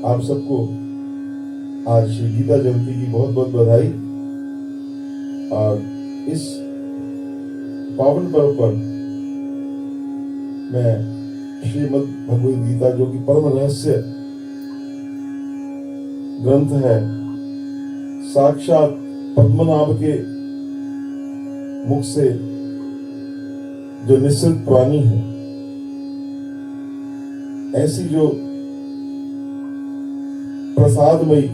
आप सबको आज श्री गीता जयंती की बहुत बहुत बधाई। और इस पावन पर्व पर मैं श्रीमद् भगवद गीता, जो कि परम रहस्य ग्रंथ है, साक्षात पद्मनाभ के मुख से जो निश्चित वाणी है, ऐसी जो प्रसादमयी,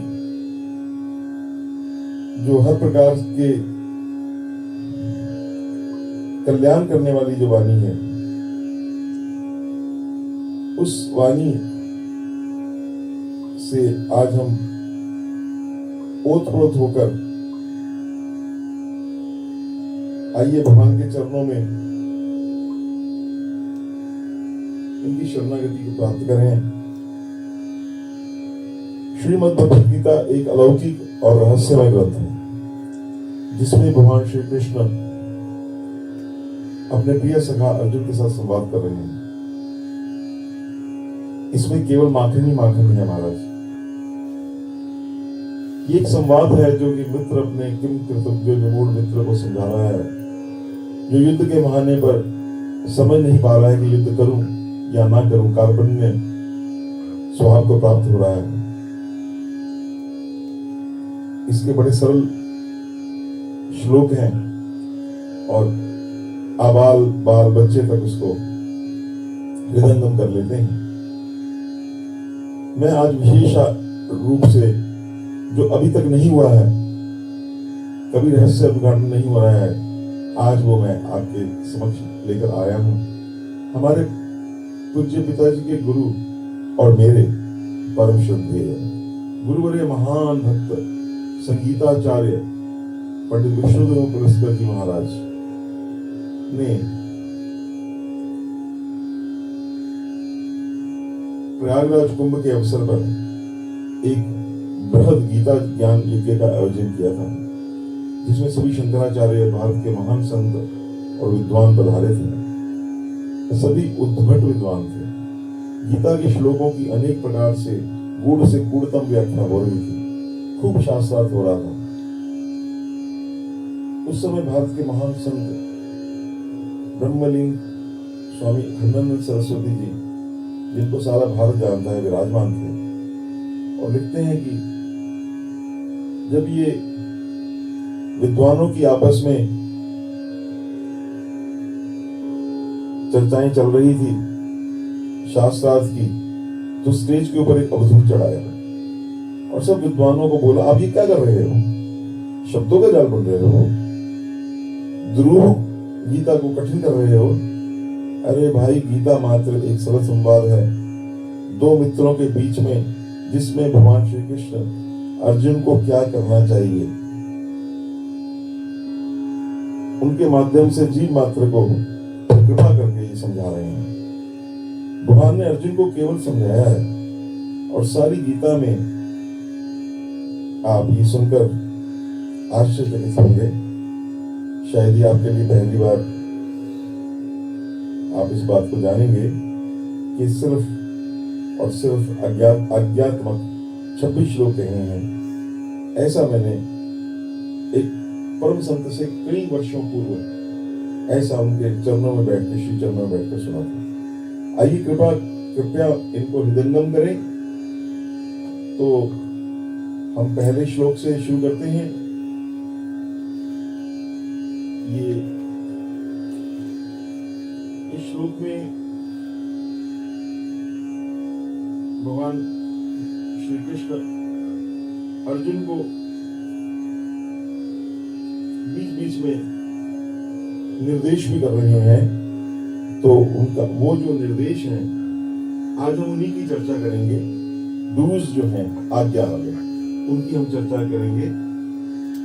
जो हर प्रकार के कल्याण करने वाली जो वाणी है, उस वाणी से आज हम ओतप्रोत होकर आइए भगवान के चरणों में उनकी शरणागति को प्राप्त करें। श्रीमद् भगवद गीता एक अलौकिक और रहस्यमय ग्रंथ है, जिसमें भगवान श्री कृष्ण अपने प्रिय सखा अर्जुन के साथ संवाद कर रहे हैं। इसमें केवल माखन ही माखन है महाराज। ये एक संवाद है जो कि मित्र अपने किम कृतज्ञ विमूढ़ मित्र को समझा रहा है, जो युद्ध के बहाने पर समझ नहीं पा रहा है कि युद्ध करूं या ना करूं, कार्पण्य स्वभाव को प्राप्त हो रहा है। इसके बड़े सरल श्लोक हैं और आबाल बाल बच्चे तक उसको हृदयंगम कर लेते हैं। मैं आज विशेष रूप से, जो अभी तक नहीं हुआ है, कभी रहस्य उद्घाटन नहीं हुआ है, आज वो मैं आपके समक्ष लेकर आया हूं। हमारे पूज्य पिताजी के गुरु और मेरे परम श्रद्धेय गुरुवर्य महान भक्त संगीताचार्य पंडित विष्णुदेव पुरस्कार जी महाराज ने प्रयागराज कुंभ के अवसर पर एक बृहद गीता ज्ञान यज्ञ का आयोजन किया था, जिसमें सभी शंकराचार्य, भारत के महान संत और विद्वान पधारे थे। सभी उद्भट विद्वान थे। गीता के श्लोकों की अनेक प्रकार से गूढ़तम व्याख्या हो रही थी। खूब शास्त्रार्थ हो रहा था। उस समय भारत के महान संत ब्रह्मलीन स्वामी अखंडानंद सरस्वती जी, जिनको सारा भारत जानता है, विराजमान थे और लिखते हैं कि जब ये विद्वानों की आपस में चर्चाएं चल रही थी शास्त्रार्थ की, तो स्टेज के ऊपर एक अवधूत चढ़ाया और सब विद्वानों को बोला, आप ये क्या कर रहे हो? शब्दों का जाल बुन रहे हो, ध्रुव गीता को कठिन कर रहे हो। अरे भाई, गीता मात्र एक सरल संवाद है दो मित्रों के बीच में, जिसमें भगवान श्री कृष्ण अर्जुन को क्या करना चाहिए, उनके माध्यम से जीव मात्र को कृपा करके ये समझा रहे हैं। भगवान ने अर्जुन को केवल समझाया है और सारी गीता में आप ये सुनकर आश्चर्यचकित होंगे। शायद ही आपके लिए पहली बार आप इस बात को जानेंगे कि सिर्फ और सिर्फ आज्ञात्मक 26 श्लोक कहे हैं। ऐसा मैंने एक परम संत से कई वर्षों पूर्व ऐसा उनके चरणों में बैठकर, श्री चरणों में बैठकर सुना था। आइए कृपया इनको हृदयंगम करें। तो हम पहले श्लोक से शुरू करते हैं। ये इस श्लोक में भगवान श्री कृष्ण अर्जुन को बीच बीच में निर्देश भी कर रहे हैं। तो उनका वो जो निर्देश है, आज हम उन्हीं की चर्चा करेंगे। डूज जो हैं, आज्ञा वाले, उनकी हम चर्चा करेंगे।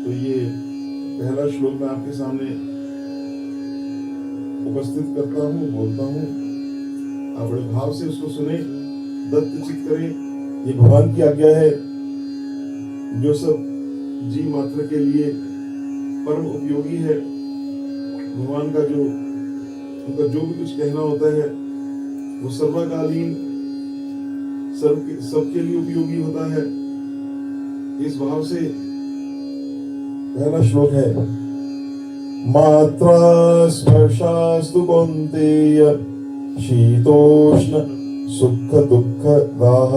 तो ये पहला श्लोक मैं आपके सामने उपस्थित करता हूँ, बोलता हूँ। आप बड़े भाव से उसको सुने, दत्तचित करें। ये भगवान की आज्ञा है, जो सब जीव मात्र के लिए परम उपयोगी है। भगवान का जो उनका जो भी कुछ कहना होता है, वो सर्वकालीन सबके लिए उपयोगी होता है, इस भाव से पहला श्लोक है, मात्रा स्पर्शास्तु कौन्तेय शीतोष्ण सुख दुख दाह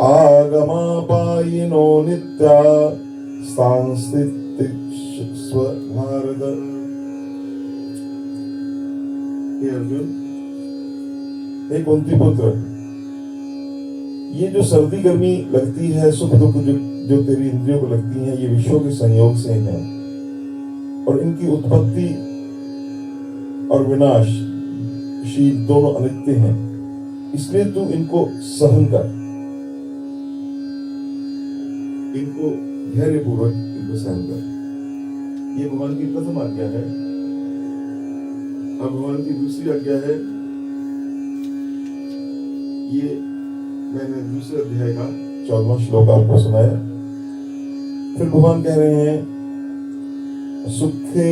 आगमापायिनो नित्या सांस्थितिस्व भारत। हे अर्जुन, हे कुंती पुत्र, ये जो सर्दी गर्मी लगती है, सुख दुख जो तेरी इंद्रियों को लगती हैं, ये विश्वों के संयोग से हैं और इनकी उत्पत्ति और विनाश शील दोनों अनित्य हैं, इसलिए तू इनको सहन कर, इनको धैर्यपूर्वक इनको सहन कर। ये भगवान की प्रथम आज्ञा है। अब भगवान की दूसरी आज्ञा है, ये मैंने दूसरे अध्याय का 14वां श्लोक आपको सुनाया। फिर भगवान कह रहे हैं, सुखे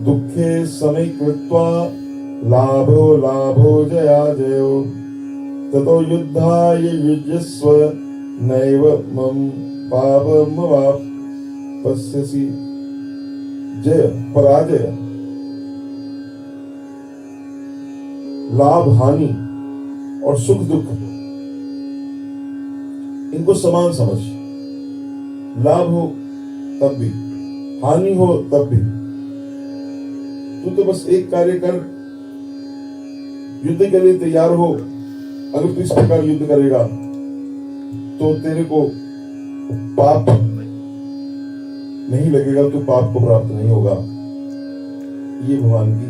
दुखे समय कृत्वा लाभो लाभो जया जयो ततो युद्धाय युज्यस्व नैव मम पापमवाप्स्यसि। जय पराजय, लाभ हानि और सुख दुख इनको समान समझ। लाभ हो तब भी, हानि हो तब भी, तू तो बस एक कार्य कर, युद्ध के लिए तैयार हो। अगर तू इस प्रकार युद्ध करेगा तो तेरे को पाप नहीं लगेगा, तो पाप को प्राप्त नहीं होगा। ये भगवान की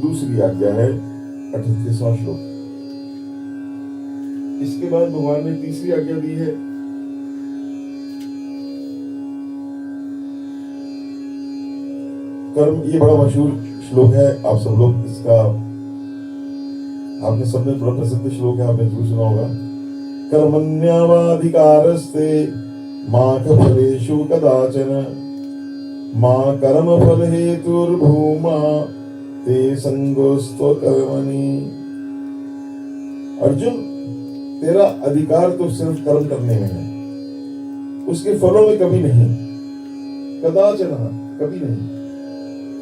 दूसरी आज्ञा है, 38वां श्लोक। इसके बाद भगवान ने तीसरी आज्ञा दी है, कर्म। ये बड़ा मशहूर श्लोक है, आप सब लोग इसका, आपने सबने बड़ा प्रसिद्ध श्लोक है, आपने जरूर सुना होगा। कर्मण्येवाधिकारस्ते मा फलेषु कदाचन मा कर्म फल हेतुर्भूमा ते संगोस्त्व कर्मणि। अर्जुन, तेरा अधिकार तो सिर्फ कर्म करने में है, उसके फलों में कभी नहीं, कदाचन कभी नहीं।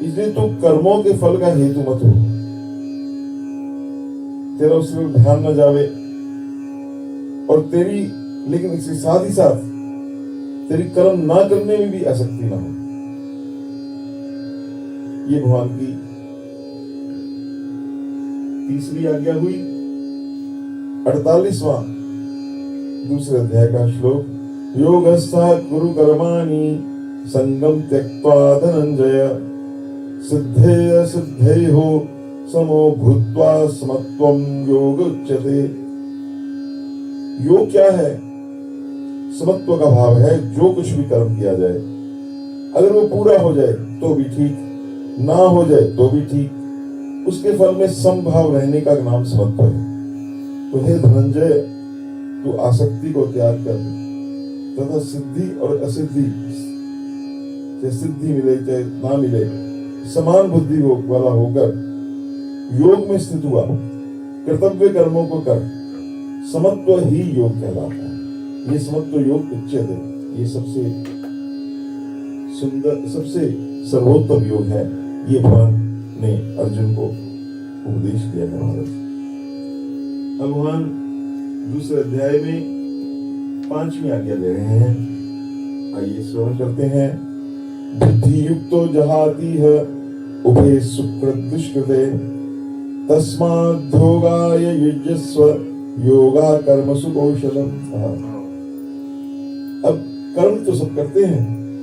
इसलिए तू कर्मों के फल का हेतु मत हो, तेरा उसमें ध्यान न जावे, और तेरी लेकिन इसके साथ ही साथ तेरी कर्म ना करने में भी आसक्ति ना हो। ये भगवान की तीसरी आज्ञा हुई। 48वां दूसरे अध्याय का श्लोक, योगस्थः कुरु कर्माणि संगम त्यक्त्वा धनंजय सिद्धे असिद्धेयो समो भूत्वा समत्वं योग उच्यते। योग क्या है? समत्व का भाव है। जो कुछ भी कर्म किया जाए, अगर वो पूरा हो जाए तो भी ठीक, ना हो जाए तो भी ठीक, उसके फल में समभाव रहने का नाम समत्व है। तो हे धनंजय, तू आसक्ति को त्याग कर तथा सिद्धि और असिद्धि, चाहे सिद्धि मिले चाहे ना मिले, समान बुद्धि वाला होकर योग में स्थित हुआ, कर्तव्य कर्मों को कर। समत्व ही योग कहलाता है। ये समत्व योग उच्चते, ये सबसे सुंदर, सबसे सर्वोत्तम योग है। ये भगवान ने अर्जुन को उपदेश किया है। अब भगवान दूसरे अध्याय में 5वीं आज्ञा दे रहे हैं। आइए श्रवण करते हैं। बुद्धि युक्तो जहाति है उभे सुकृत दुष्कृते तस्माद्योगाय युज्यस्व योगा कर्मसु कौशलम। अब कर्म तो सब करते हैं,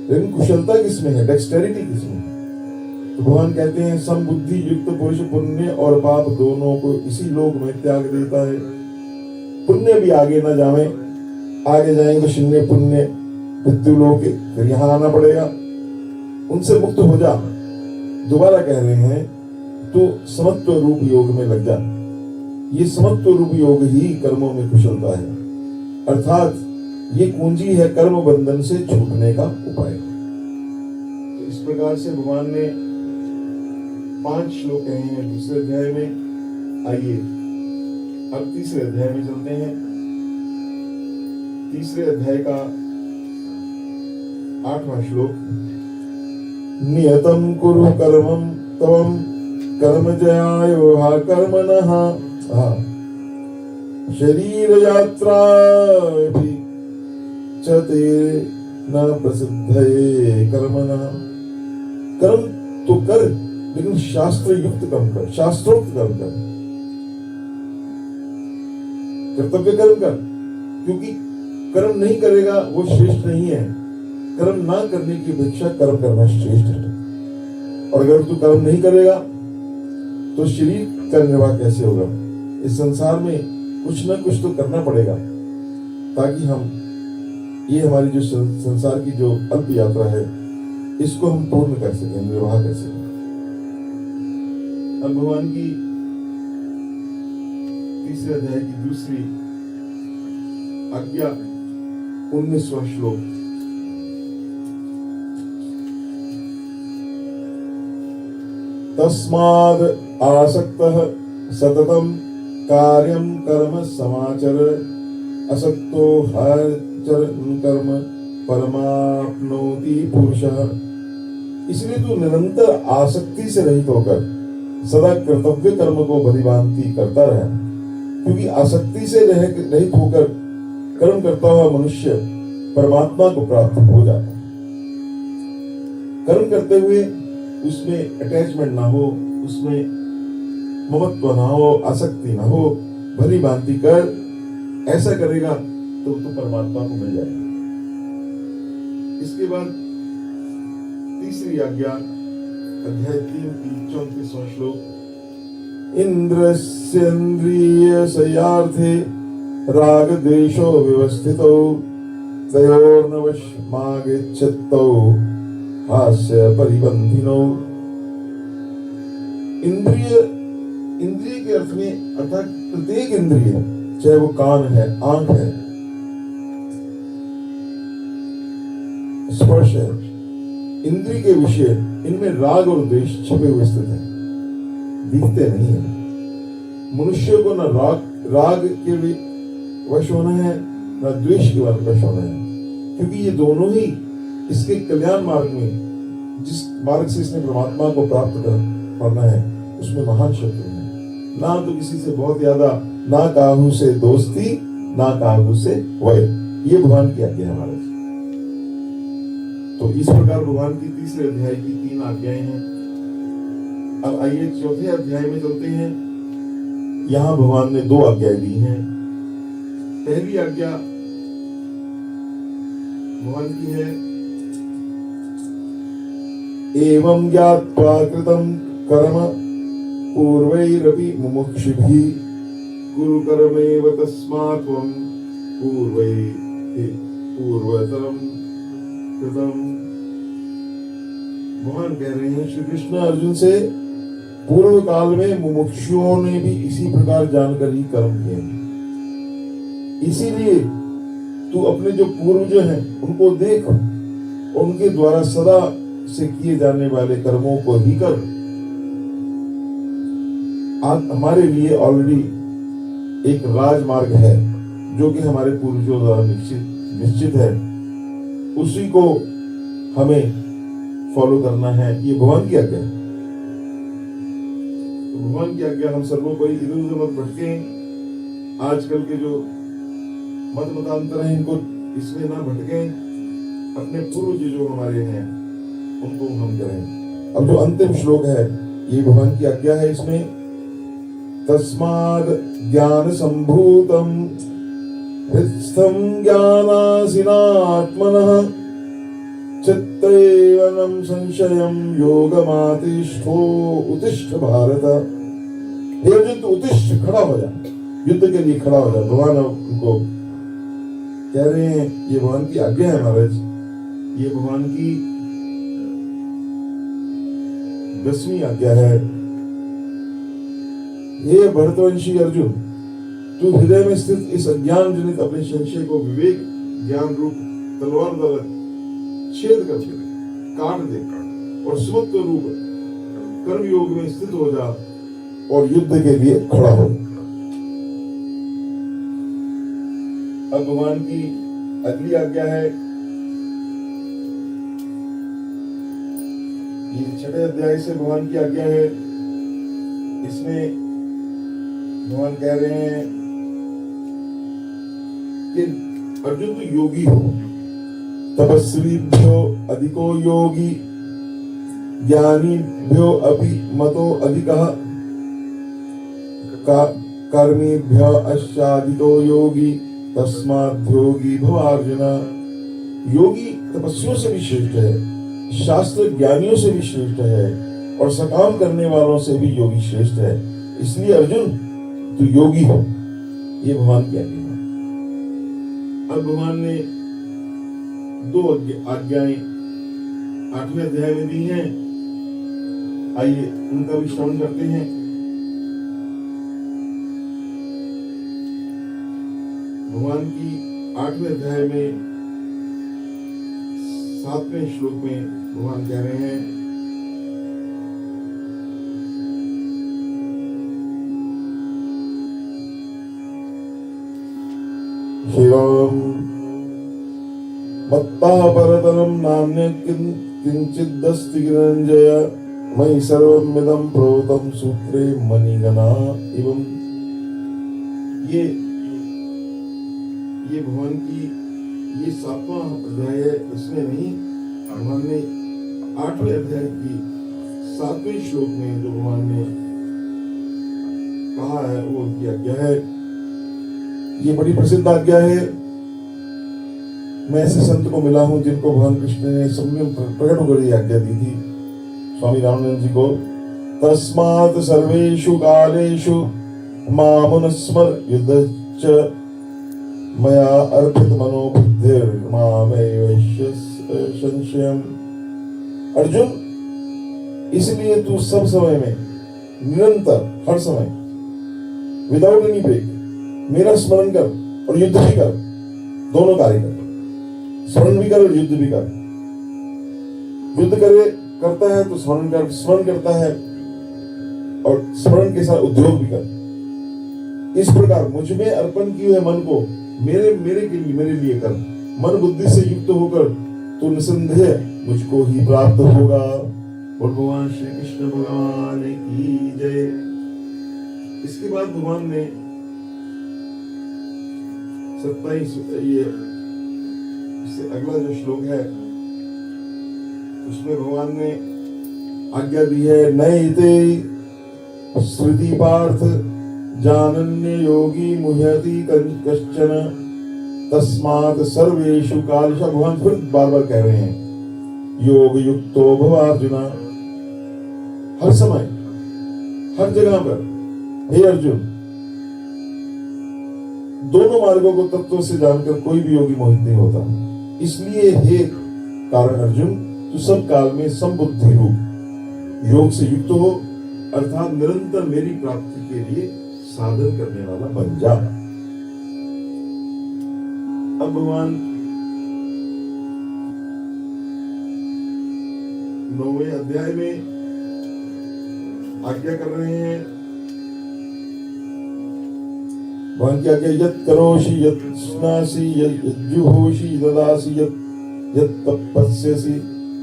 लेकिन कुशलता किसमें है, डेक्सटेरिटी किसमें है? तो भगवान कहते हैं, समबुद्धि युक्त पुरुष पुण्य और पाप दोनों को इसी लोक में त्याग देता है। पुण्य भी आगे न जावे, आगे जाएंगे तो शून्य पुण्य मृत्यु लोक, फिर यहाँ आना पड़ेगा। उनसे मुक्त हो जा। दोबारा कह रहे हैं, तो समत्व रूप योग में लग जा। ये समत्व रूप योग ही कर्मों में कुशलता है, अर्थात ये कुंजी है कर्म बंधन से छूटने का उपाय। तो इस प्रकार से भगवान ने 5 श्लोक कहे हैं दूसरे अध्याय में। आइए अब तीसरे अध्याय में चलते हैं। तीसरे अध्याय का 8वां श्लोक। नियतं कुरु कर्मं त्वं कर्म जयायो हा कर्मणः शरीर यात्रा भी चते न प्रसिद्धये कर्मणः। कर्म तो कर, लेकिन शास्त्र युक्त कर्म कर, शास्त्रोक्त कर्म कर, कर्तव्य कर्म कर। क्योंकि कर्म नहीं करेगा वो श्रेष्ठ नहीं है। कर्म ना करने की अपेक्षा कर्म करना श्रेष्ठ है। और अगर तू कर्म नहीं करेगा तो शरीर का निर्वाह कैसे होगा? इस संसार में कुछ ना कुछ तो करना पड़ेगा ताकि हम ये हमारी जो संसार की जो अल्प यात्रा है इसको हम पूर्ण कर सकें, निर्वाह कर सकें। अब भगवान की तीसरे अध्याय की दूसरी आज्ञा 19वां श्लोक। तस्माद् आसक्तः सततं कार्यं कर्म समाचर असक्तो हरचरन् कर्म परमाप्नोति पुरुषः। इसलिए तू निरंतर आसक्ति से रहित होकर सदा कर्तव्य कर्म को भलीभांति करता रहे। क्योंकि आसक्ति से रहित होकर कर्म करता हुआ मनुष्य परमात्मा को प्राप्त हो जाता है। कर्म करते हुए उसमें अटैचमेंट ना हो, उसमें ममत्व ना हो, आसक्ति ना हो, भली भांति कर। ऐसा करेगा तो परमात्मा को मिल जाएगा। इसके बाद तीसरी आज्ञा अध्याय 3 की 34वां श्लोक। इंद्रियस्येन्द्रिय संयार्थे राग द्वेषो व्यवस्थितो तयोर्नवशमागच्छतो हास्य परिबंधिनो। इंद्रिय के अर्थ में अर्थात प्रत्येक इंद्रिय, चाहे वो कान है, आंख है, स्पर्श है, इंद्रिय के विषय, इनमें राग और द्वेष छिपे हुए स्थित है, दिखते नहीं है। मनुष्य को न राग के वश होना है, न द्वेष के वश होना है। क्योंकि ये दोनों ही इसके कल्याण मार्ग में, जिस मार्ग से इसने परमात्मा को प्राप्त करना है, उसमें महान शत्रु है। ना तो किसी से बहुत ज्यादा, ना काहू से दोस्ती, ना काहू से वैर। ये भगवान की आज्ञा है महाराज। तो इस प्रकार भगवान की तीसरे अध्याय की 3 आज्ञाएं हैं। अब आइए चौथे अध्याय में चलते हैं। यहां भगवान ने 2 आज्ञाएं दी हैं। पहली आज्ञा भगवान की है, एवं ज्ञात्वा कृतं कर्म पूर्वैरपि मुमुक्षुभिः गुरु कर्मेव तस्मात् त्वं पूर्वतरं कृतं। भगवान कह रहे हैं श्री कृष्ण अर्जुन से, पूर्व काल में मुमुक्षुओं ने भी इसी प्रकार जानकर ही कर्म किए। इसीलिए तू अपने जो पूर्वज हैं उनको देख, उनके द्वारा सदा से किए जाने वाले कर्मों को ही कर। आज हमारे लिए ऑलरेडी एक राजमार्ग है जो कि हमारे पूर्वजों द्वारा निश्चित है, उसी को हमें फॉलो करना है। ये भगवान की आज्ञा है। तो भगवान की आज्ञा हम सबको कोई इधर उधर मत भटके। आजकल के जो मतांतर हैं इनको इसमें ना भटके। अपने पूर्वज जो हमारे हैं उनको हम करें। अब जो अंतिम श्लोक है ये भगवान की आज्ञा है। इसमें तस्माद् ज्ञान संभूतम हृत्स्थं ज्ञानासिनात्मनः चित्तैवनं संशयं योगमातिष्ठो उत्तिष्ठ भारत। हे अर्जुन तू उत्तिष्ठ, खड़ा हो जा, युद्ध के लिए खड़ा हो जा। भगवान उनको कह रहे हैं, ये भगवान की आज्ञा है महाराज। ये भगवान की 10वीं आज्ञा है। हे भरतवंशी अर्जुन, तू हृदय में स्थित इस अज्ञान जनित अपने संशय को विवेक ज्ञान रूप तलवार द्वारा छेद कर दे, काट दे और सुमत्व रूप कर्म योग में स्थित हो जा और युद्ध के लिए खड़ा हो। अब भगवान की अगली आज्ञा है, ये 6वें अध्याय से भगवान की आज्ञा है। इसमें भगवान कह रहे हैं कि अर्जुन तो योगी हो, तपस्वीभ्यो अधिको योगी, ज्ञानीभ्यो अपि मतो अधिकः, कर्मीभ्यो अश्चाधिको योगी, तस्माद् योगी भव अर्जुन। योगी तपस्वियों से भी श्रेष्ठ है, शास्त्र ज्ञानियों से भी श्रेष्ठ है, और सकाम करने वालों से भी योगी श्रेष्ठ है। इसलिए अर्जुन तू योगी हो, ये भगवान की आज्ञा है। अब भगवान ने 2 आज्ञाएं 8वें अध्याय में दी हैं, आइए उनका भी श्रवण करते हैं। भगवान की 8वें अध्याय में 7वें श्लोक में भगवान कह रहे हैं, शिवम मत्तः परतरं नान्यत् किंचिदस्ति गिरंजय, मयि सर्वमिदं प्रोतं सूत्रे मणिगणा एवं। ये भगवान की ये 7वां अध्याय है, इसमें नहीं, भगवान ने 8वें अध्याय की 7वें श्लोक में जो भगवान ने कहा है वो उनकी आज्ञा है। ये बड़ी प्रसिद्ध आज्ञा है। मैं ऐसे संत को मिला हूं जिनको भगवान कृष्ण ने संयम प्रकट होकर ये आज्ञा दी थी, स्वामी रामानंद जी को। तस्मात् सर्वेषु कालेषु मामुनुस्मर युद्धश्च, मया अर्पित मनोबुद्धिर्मामेव संशयम्। अर्जुन, इसलिए तू सब समय में, निरंतर, हर समय, विदाउट एनी ब्रेक मेरा स्मरण कर और युद्ध भी कर, दोनों कार्य कर। स्मरण भी कर और युद्ध भी कर। युद्ध करता है तो स्मरण कर, स्मरण करता है और स्मरण के साथ उद्योग भी कर। इस प्रकार मुझ में अर्पण किए हुए मन को मेरे लिए कर। मन बुद्धि से युक्त होकर तो निसंदेह मुझको ही प्राप्त होगा। और भगवान श्री कृष्ण भगवान की जय। इसके बाद भगवान ने 27 ये इससे अगला जो श्लोक है उसमें भगवान ने आज्ञा दी है, नैते श्रुति पार्थ जानन्य योगी मुह्यति कश्चन, तस्मात् सर्वेषु कालेषु। भगवान फिर बार बार कह रहे हैं, योग युक्तो भव अर्जुन। हर समय, हर जगह पर हे अर्जुन, दोनों मार्गों को तत्व से जानकर कोई भी योगी मोहित नहीं होता। इसलिए हे कारण अर्जुन, तू सब काल में समबुद्धि रूप योग से युक्त हो, अर्थात निरंतर मेरी प्राप्ति के लिए साधन करने वाला बन जा। अब भगवान 9वें अध्याय में आज्ञा कर रहे हैं। भगवान की आज्ञा, यत् करोषि यत् स्नासि यत् जुहोषि ददासि यत् तपस्यसि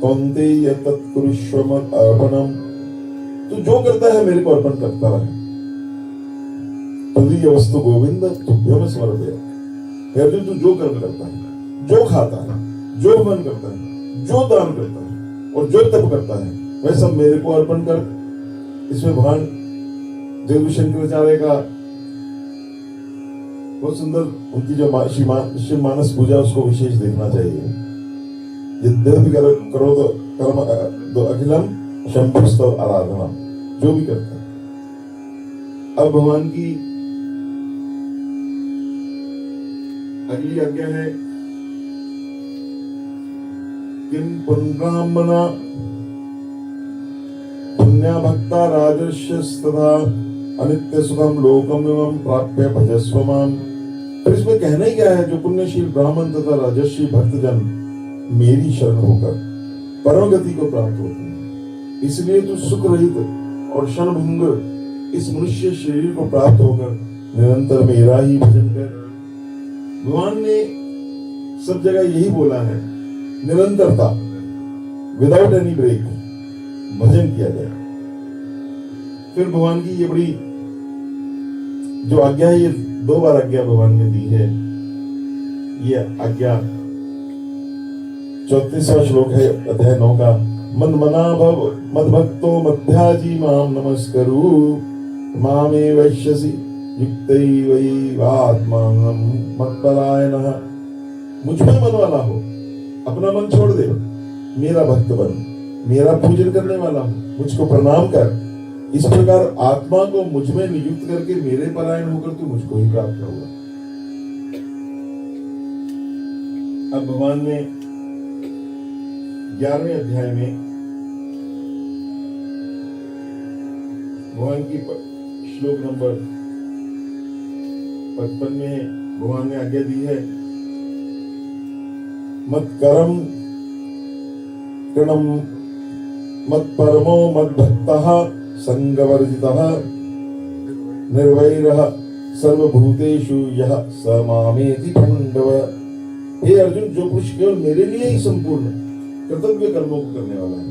कौन्तेय तत् कुरुष्व मत् अर्पणम्। तू जो करता है मेरे को अर्पण करता रहे। तदीय वस्तु गोविंद तुभ्यम समर्पयामि। अर्जुन, तू जो कर्म करता है, जो खाता है, जो मन करता है, जो दान करता है और जो तप करता है, वह सब मेरे को अर्पण कर। इसमें भगवान जगदीश शंकराचार्य का बहुत सुंदर, उनकी जो शिव मानस पूजा उसको विशेष देखना चाहिए। यद्यपि करो तो कर्म अखिलम शंभुस्तव आराधना, जो भी करता है। अब भगवान की अगली आज्ञा है, किम पुण्रामना पुण्या भक्ता राजर्षयस्तथा अनित्य सुखम लोकम एवं प्राप्य भजस्व माम। फिर इसमें कहना ही क्या है, जो पुण्यशील ब्राह्मण तथा राजर्षि भक्तजन मेरी शरण होकर परम गति को प्राप्त होते हैं। इसलिए तू सुख रहित और क्षणभंग इस मनुष्य शरीर को प्राप्त होकर निरंतर मेरा ही भजन कर। भगवान ने सब जगह यही बोला है, निरंतरता, विदाउट एनी ब्रेक भजन किया जाए। फिर भगवान की ये बड़ी जो आज्ञा है, ये 2 बार आज्ञा भगवान ने दी है। ये आज्ञा 34वां श्लोक है अध्याय 9 का। मन मना भव मद्भक्तो मध्याजी माम नमस्करु मामे वैश्यसि युक्तैवैवात्मानं मत्परायणः। मुझ में मन वाला हो, अपना मन छोड़ दे, मेरा भक्त बन, मेरा पूजन करने वाला हो, मुझको प्रणाम कर। इस प्रकार आत्मा को मुझ में नियुक्त करके मेरे परायण होकर तू मुझको ही प्राप्त होगा। अब भगवान ने 11वें अध्याय में भगवान की श्लोक नंबर 55 में भगवान ने आज्ञा दी है, मत करम कृणम मत परमो मत भक्तः संगवर्जितः निर्वैरः सर्वभूतेषु यः स मामेति पांडव। हे अर्जुन, जो पुरुष केवल मेरे लिए ही संपूर्ण कर्तव्य कर्मों को करने वाला है,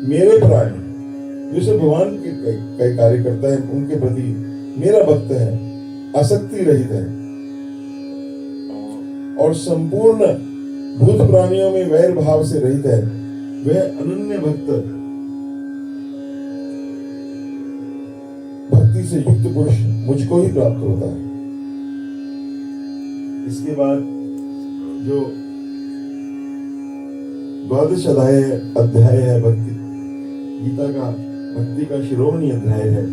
मेरे परायण, जैसे भगवान के कई कार्य करता है, उनके प्रति मेरा भक्त है, आसक्ति रहित है और संपूर्ण भूत प्राणियों में वैर भाव से रहित है, वह अनन्य भक्त, भक्ति से युक्त पुरुष मुझको ही प्राप्त होता है। इसके बाद जो 12वां अध्याय है भक्ति गीता का, भक्ति का शिरोमणि अध्याय है,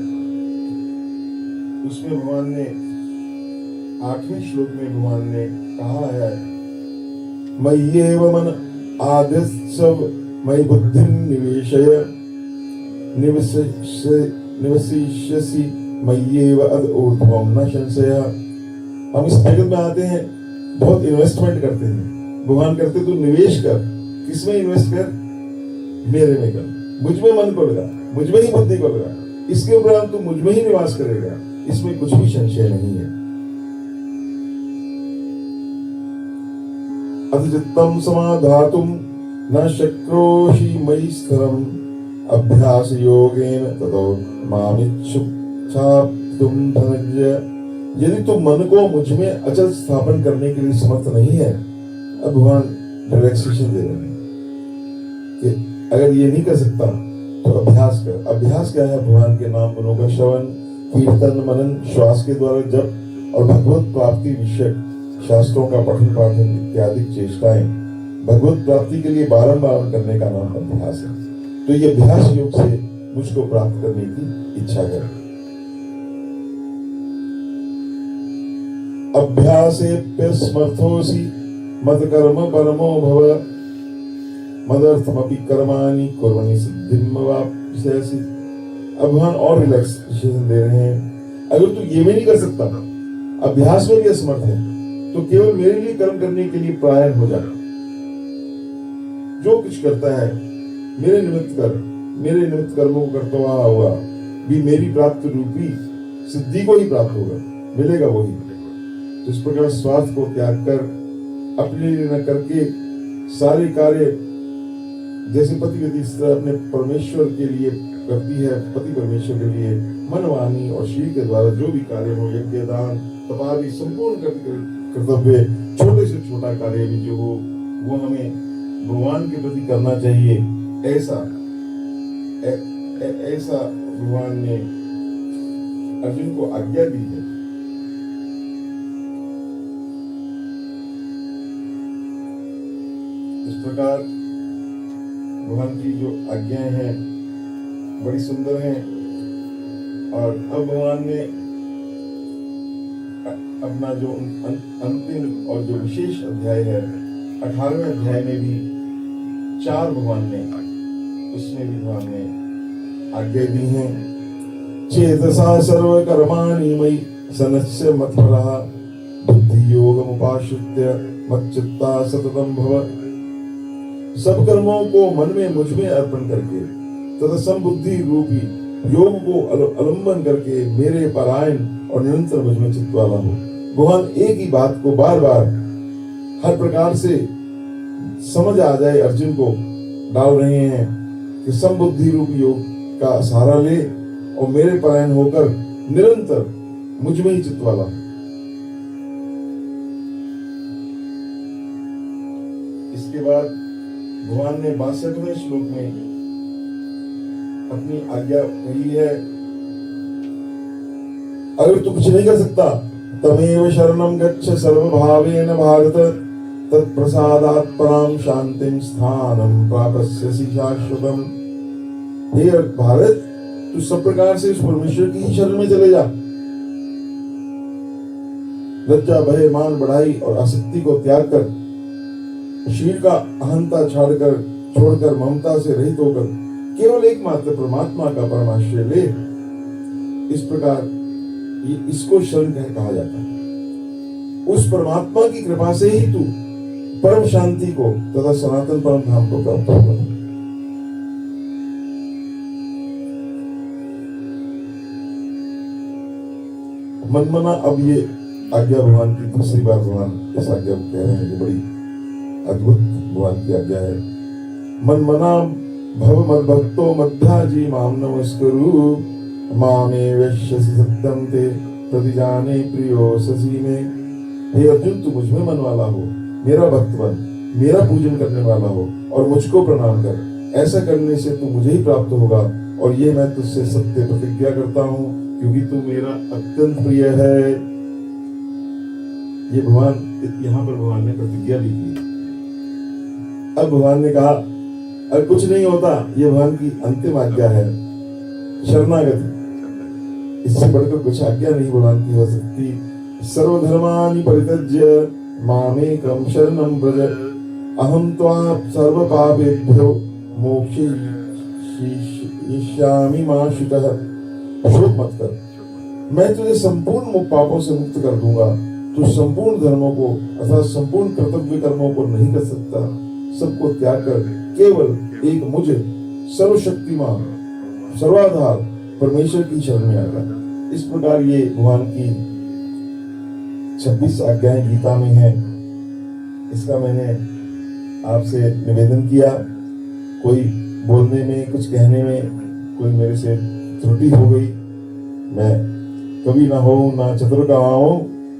उसमें भगवान ने 8वें श्लोक में भगवान ने कहा है, मय्येव मन आदिस्व मयि बुद्धिं निवेशय निवसिष्यसि मय्येव अद ऊर्ध्वं न संशयः। हम इस जगत में आते हैं, बहुत इन्वेस्टमेंट करते हैं, भगवान करते तू निवेश कर। किसमें इन्वेस्ट कर? मेरे में कर, मुझ में मन को लगा, मुझ में ही बुद्धि को लगा, इसके उपरांत तू मुझ में ही निवास करेगा, इसमें कुछ भी संशय नहीं है। अतिचित्तं समाधातुं न शक्नोषि मयि स्थिरम् अभ्यास योगेन ततो मामिच्छुप्तुं धनंजय। यदि तू मन को मुझ में अचल स्थापन करने के लिए समर्थ नहीं है, अब भगवान रिलैक्सेशन दे रहे हैं कि अगर ये नहीं कर सकता तो अभ्यास कर। अभ्यास क्या है? भगवान के नाम गुणों का श्रवण, कीर्तन, मनन, श्वास के द्वारा जप और भगवत प्राप्ति विषय शास्त्रों का पठन पाठन इत्यादि चेष्टाएं भगवत प्राप्ति के लिए बारंबार करने का नाम अभ्यास है। तो ये अभ्यास योग से मुझको प्राप्त करने की इच्छा कर। अभ्यासेप्यस्मर्थोऽसि मत्कर्म परमो भव मदर्थमपि कर्माणि कुर्वन्नि सिद्धिमवाप्स्यसि। अब भगवान और रिलैक्सेशन दे रहे हैं। अगर तू ये भी नहीं कर सकता, अभ्यास में भी असमर्थ है, तो केवल मेरे लिए कर्म करने के लिए परायण हो जा। जो कुछ करता है मेरे निमित्त कर, मेरे निमित्त कर्मों को करता हुआ भी मेरी प्राप्त रूपी सिद्धि को ही प्राप्त होगा, मिलेगा वही। तो इस प्रकार स्वार्थ को त्याग कर, अपने लिए न करके सारे कार्य जैसे पति गति इस तरह अपने परमेश्वर के लिए करती है, पति परमेश्वर के लिए मन, वाणी और शरीर के द्वारा जो भी कार्य हो, यज्ञ, दान, तपादि संपूर्ण कर्तव्य, छोटे से छोटा कार्य भी जो हो, वो हमें भगवान के प्रति करना चाहिए। ऐसा भगवान ने अर्जुन को आज्ञा दी है। इस प्रकार भगवान की जो आज्ञाएं हैं बड़ी सुंदर हैं। और अब भगवान ने अपना जो अंतिम और जो विशेष अध्याय है 18वें अध्याय में भी 4 भगवान ने, उसमें भी भगवान ने आज्ञा दी है। चेतसा सर्व कर्माणि मयि सनस्य मत्परः बुद्धि योगमुपाश्रित्य मच्चित्ता सततं भव। सब कर्मों को मन में मुझ में अर्पण करके तथा समबुद्धि रूपी योग को अवलंबन करके मेरे परायण और निरंतर मुझ में चित्त वाला हो। भगवान एक ही बात को बार बार हर प्रकार से समझ आ जाए अर्जुन को डाल रहे हैं कि समबुद्धि रूप योग का सहारा ले और मेरे परायण होकर निरंतर मुझ में ही चित्त वाला। इसके बाद भगवान ने 62वें श्लोक में अपनी आज्ञा कही है, अगर तू कुछ नहीं कर सकता तमेव शरणं गच्छ सर्वभावेन भारत, तत्प्रसादात् परां शांतिं स्थानं प्राप्स्यसि शाश्वतम्। हे भारत, तू सब प्रकार से उस परमेश्वर की ही शरण में चले जा। लज्जा भय मान बढ़ाई और आसक्ति को त्याग कर, शरीर का अहंता छोड़कर ममता से रहित होकर केवल एकमात्र परमात्मा का परमाश्रय ले। इस प्रकार इसको शरण कहा जाता है। उस परमात्मा की कृपा से ही तू परम शांति को तथा सनातन परम धाम को प्राप्त होगा। मनमना, अब ये आज्ञा भगवान की दूसरी बार भगवान इस आज्ञा को कह रहे हैं, जो बड़ी अद्भुत भगवान की आज्ञा है। मनमना भव मद्भक्तो मध्याजी माम नमस्कुरु, मामे वैश्यसि सत्यम ते प्रतिजाने प्रियो ससी में। हे अर्जुन, तू मुझ में मन वाला हो, मेरा भक्त बन, मेरा पूजन करने वाला हो और मुझको प्रणाम कर। ऐसा करने से तू मुझे ही प्राप्त होगा और ये मैं तुझसे सत्य प्रतिज्ञा करता हूँ, क्योंकि तू मेरा अत्यंत प्रिय है। ये भगवान, यहाँ पर भगवान ने प्रतिज्ञा भी की। अब भगवान ने कहा अगर कुछ नहीं होता, ये भगवान की अंतिम आज्ञा है, शरणागति। इससे बढ़कर कुछ आज्ञा नहीं भगवान की हो सकती। सर्वधर्मानि परित्यज्य मामेकं शरणं व्रज, अहं त्वा सर्वपापेभ्यो मोक्षयिष्यामि मा शुचः। शोक मत कर, मैं तुझे संपूर्ण पापों से मुक्त कर दूंगा। तू संपूर्ण धर्मों को अर्थात संपूर्ण कर्तव्य कर्मों को नहीं कर सकता। सबको त्याग कर केवल एक मुझे सर्वशक्तिमान सर्वाधार परमेश्वर की शरण में आएगा। इस प्रकार ये भगवान की 26 आज्ञाएं गीता में हैं। इसका मैंने आपसे निवेदन किया। कोई बोलने में, कुछ कहने में कोई मेरे से त्रुटि हो गई, मैं कवि ना हो ना चतुर गवाओ,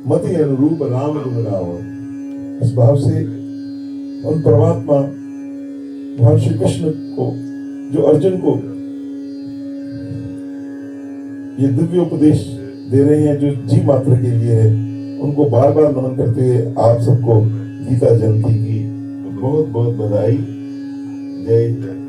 मति अनुरूप राम गुण गाओ। इस भाव से उन परमात्मा भगवान श्री कृष्ण को, जो अर्जुन को ये दिव्य उपदेश दे रहे हैं, जो जीव मात्र के लिए है, उनको बार बार नमन करते हुए आप सबको गीता जयंती की बहुत बहुत बधाई। जय जय।